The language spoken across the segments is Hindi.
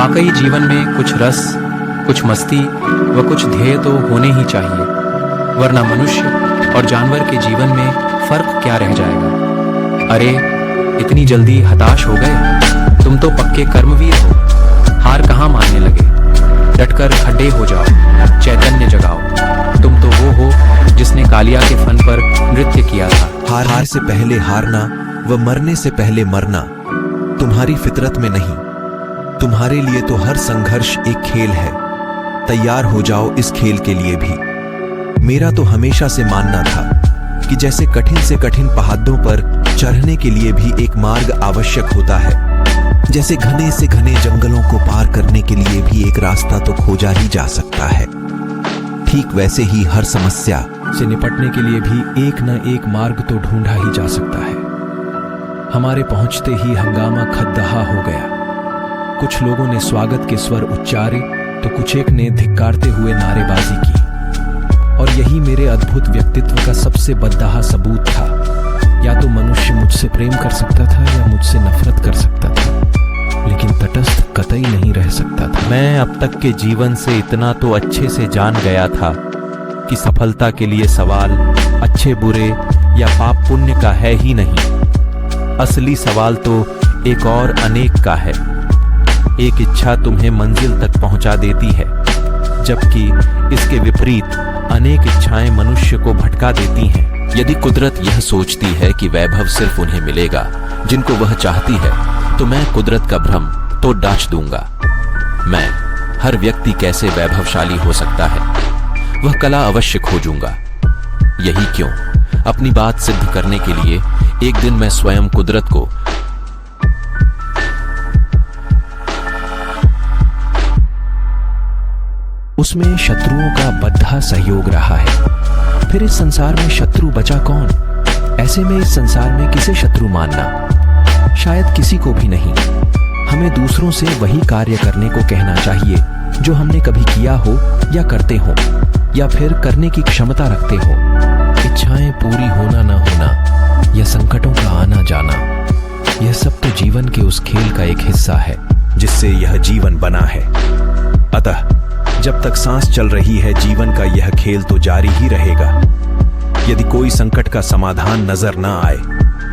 वाकई जीवन में कुछ रस, कुछ मस्ती व कुछ ध्येय तो होने ही चाहिए, वरना मनुष्य और जानवर के जीवन में फर्क क्या रह जाएगा। अरे इतनी जल्दी हताश हो गए? तुम तो पक्के कर्मवीर हो, हार कहाँ मानने लगे। डटकर खड्डे हो जाओ, चैतन्य जगाओ। तुम तो वो हो जिसने कालिया के फन पर नृत्य किया था। हार से पहले हारना व मरने से पहले मरना तुम्हारी फितरत में नहीं। तुम्हारे लिए तो हर संघर्ष एक खेल है। तैयार हो जाओ इस खेल के लिए भी। मेरा तो हमेशा से मानना था कि जैसे कठिन से कठिन पहाड़ों पर चढ़ने के लिए भी एक मार्ग आवश्यक होता है, जैसे घने से घने जंगलों को पार करने के लिए भी एक रास्ता तो खोजा ही जा सकता है, ठीक वैसे ही हर समस्या से निपटने के लिए भी एक न एक मार्ग तो ढूंढा ही जा सकता है। हमारे पहुंचते ही हंगामा खद्दहा हो गया। कुछ लोगों ने स्वागत के स्वर उच्चारे तो कुछ एक ने धिक्कारते हुए नारेबाजी की। और यही मेरे अद्भुत व्यक्तित्व का सबसे बददाहा सबूत था। या तो मनुष्य मुझसे प्रेम कर सकता था या मुझसे नफरत कर सकता था, लेकिन तटस्थ कतई नहीं रह सकता था। मैं अब तक के जीवन से इतना तो अच्छे से जान गया था कि सफलता के लिए सवाल अच्छे बुरे या पाप पुण्य का है ही नहीं। असली सवाल तो एक और अनेक का है। एक इच्छा तुम्हें मंजिल तक पहुंचा देती है, जबकि इसके विपरीत अनेक इच्छाएं मनुष्य को भटका देती हैं। यदि कुदरत यह सोचती है कि वैभव सिर्फ उन्हें मिलेगा जिनको वह चाहती है, तो मैं कुदरत का भ्रम तो डांच दूंगा। मैं हर व्यक्ति कैसे वैभवशाली हो सकता है वह कला अवश्य खोजूंगा। यही क्यों अपनी बात सिद्ध करने के लिए एक दिन मैं स्वयं कुदरत को उसमें शत्रुओं का बद्धा सहयोग रहा है। फिर इस संसार में शत्रु बचा कौन? ऐसे में इस संसार में किसे शत्रु मानना? शायद किसी को भी नहीं। हमें दूसरों से वही कार्य करने को कहना चाहिए जो हमने कभी किया हो या करते हो, या फिर करने की क्षमता रखते हो। इच्छाएं पूरी होना ना होना या संकटों का आना जाना, यह सब तो जीवन के उस खेल का एक हिस्सा है जिससे यह जीवन बना है। अतः जब तक सांस चल रही है, जीवन का यह खेल तो जारी ही रहेगा। यदि कोई संकट का समाधान नजर न आए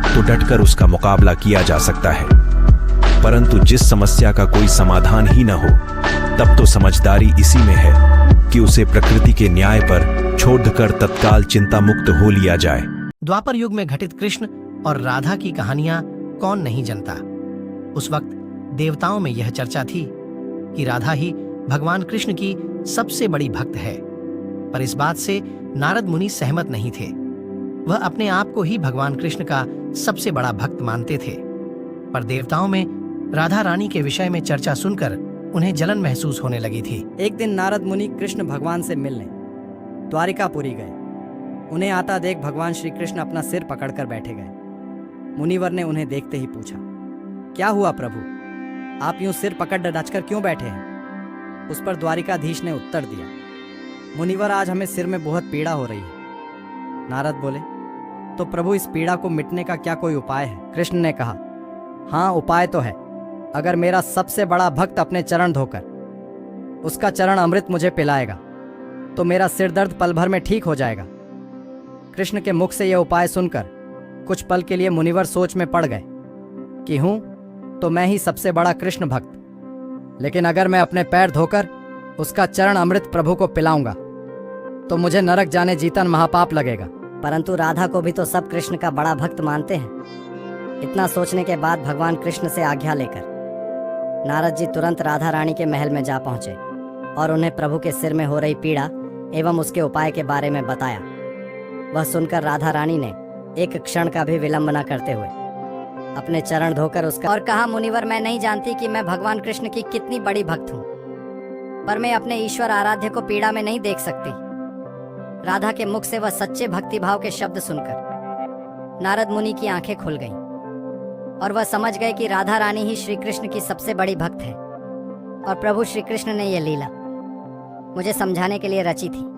तो डटकर उसका मुकाबला किया जा सकता है, परंतु जिस समस्या का कोई समाधान ही न हो, तब तो समझदारी इसी में है कि उसे प्रकृति के न्याय पर छोड़कर तत्काल चिंता मुक्त हो लिया जाए। द्वापर युग में घटित कृष्ण और राधा की कहानियां कौन नहीं जानता। उस वक्त देवताओं में यह चर्चा थी कि राधा ही भगवान कृष्ण की सबसे बड़ी भक्त है, पर इस बात से नारद मुनि सहमत नहीं थे। वह अपने आप को ही भगवान कृष्ण का सबसे बड़ा भक्त मानते थे, पर देवताओं में राधा रानी के विषय में चर्चा सुनकर उन्हें जलन महसूस होने लगी थी। एक दिन नारद मुनि कृष्ण भगवान से मिलने द्वारिकापुरी गए। उन्हें आता देख भगवान श्री कृष्ण अपना सिर पकड़कर बैठे गए। मुनिवर ने उन्हें देखते ही पूछा, क्या हुआ प्रभु, आप यूं सिर पकड़ डचकर क्यों बैठे हैं? उस पर द्वारिकाधीश ने उत्तर दिया, मुनिवर आज हमें सिर में बहुत पीड़ा हो रही है। नारद बोले, तो प्रभु इस पीड़ा को मिटने का क्या कोई उपाय है? कृष्ण ने कहा, हाँ उपाय तो है। अगर मेरा सबसे बड़ा भक्त अपने चरण धोकर उसका चरण अमृत मुझे पिलाएगा तो मेरा सिर दर्द पल भर में ठीक हो जाएगा। कृष्ण के मुख से यह उपाय सुनकर कुछ पल के लिए मुनिवर सोच में पड़ गए कि हूं तो मैं ही सबसे बड़ा कृष्ण भक्त, लेकिन अगर मैं अपने पैर धोकर उसका चरण अमृत प्रभु को पिलाऊंगा तो मुझे नरक जाने जीतन महापाप लगेगा। परंतु राधा को भी तो सब कृष्ण का बड़ा भक्त मानते हैं। इतना सोचने के बाद भगवान कृष्ण से आज्ञा लेकर नारद जी तुरंत राधा रानी के महल में जा पहुंचे और उन्हें प्रभु के सिर में हो रही पीड़ा एवं उसके उपाय के बारे में बताया। वह सुनकर राधा रानी ने एक क्षण का भी विलंब न करते हुए अपने चरण धोकर उसका और कहा, मुनिवर मैं नहीं जानती कि मैं भगवान कृष्ण की कितनी बड़ी भक्त हूँ, पर मैं अपने ईश्वर आराध्य को पीड़ा में नहीं देख सकती। राधा के मुख से वह सच्चे भक्तिभाव के शब्द सुनकर नारद मुनि की आंखें खुल गईं और वह समझ गए कि राधा रानी ही श्री कृष्ण की सबसे बड़ी भक्त है और प्रभु श्री कृष्ण ने यह लीला मुझे समझाने के लिए रची थी।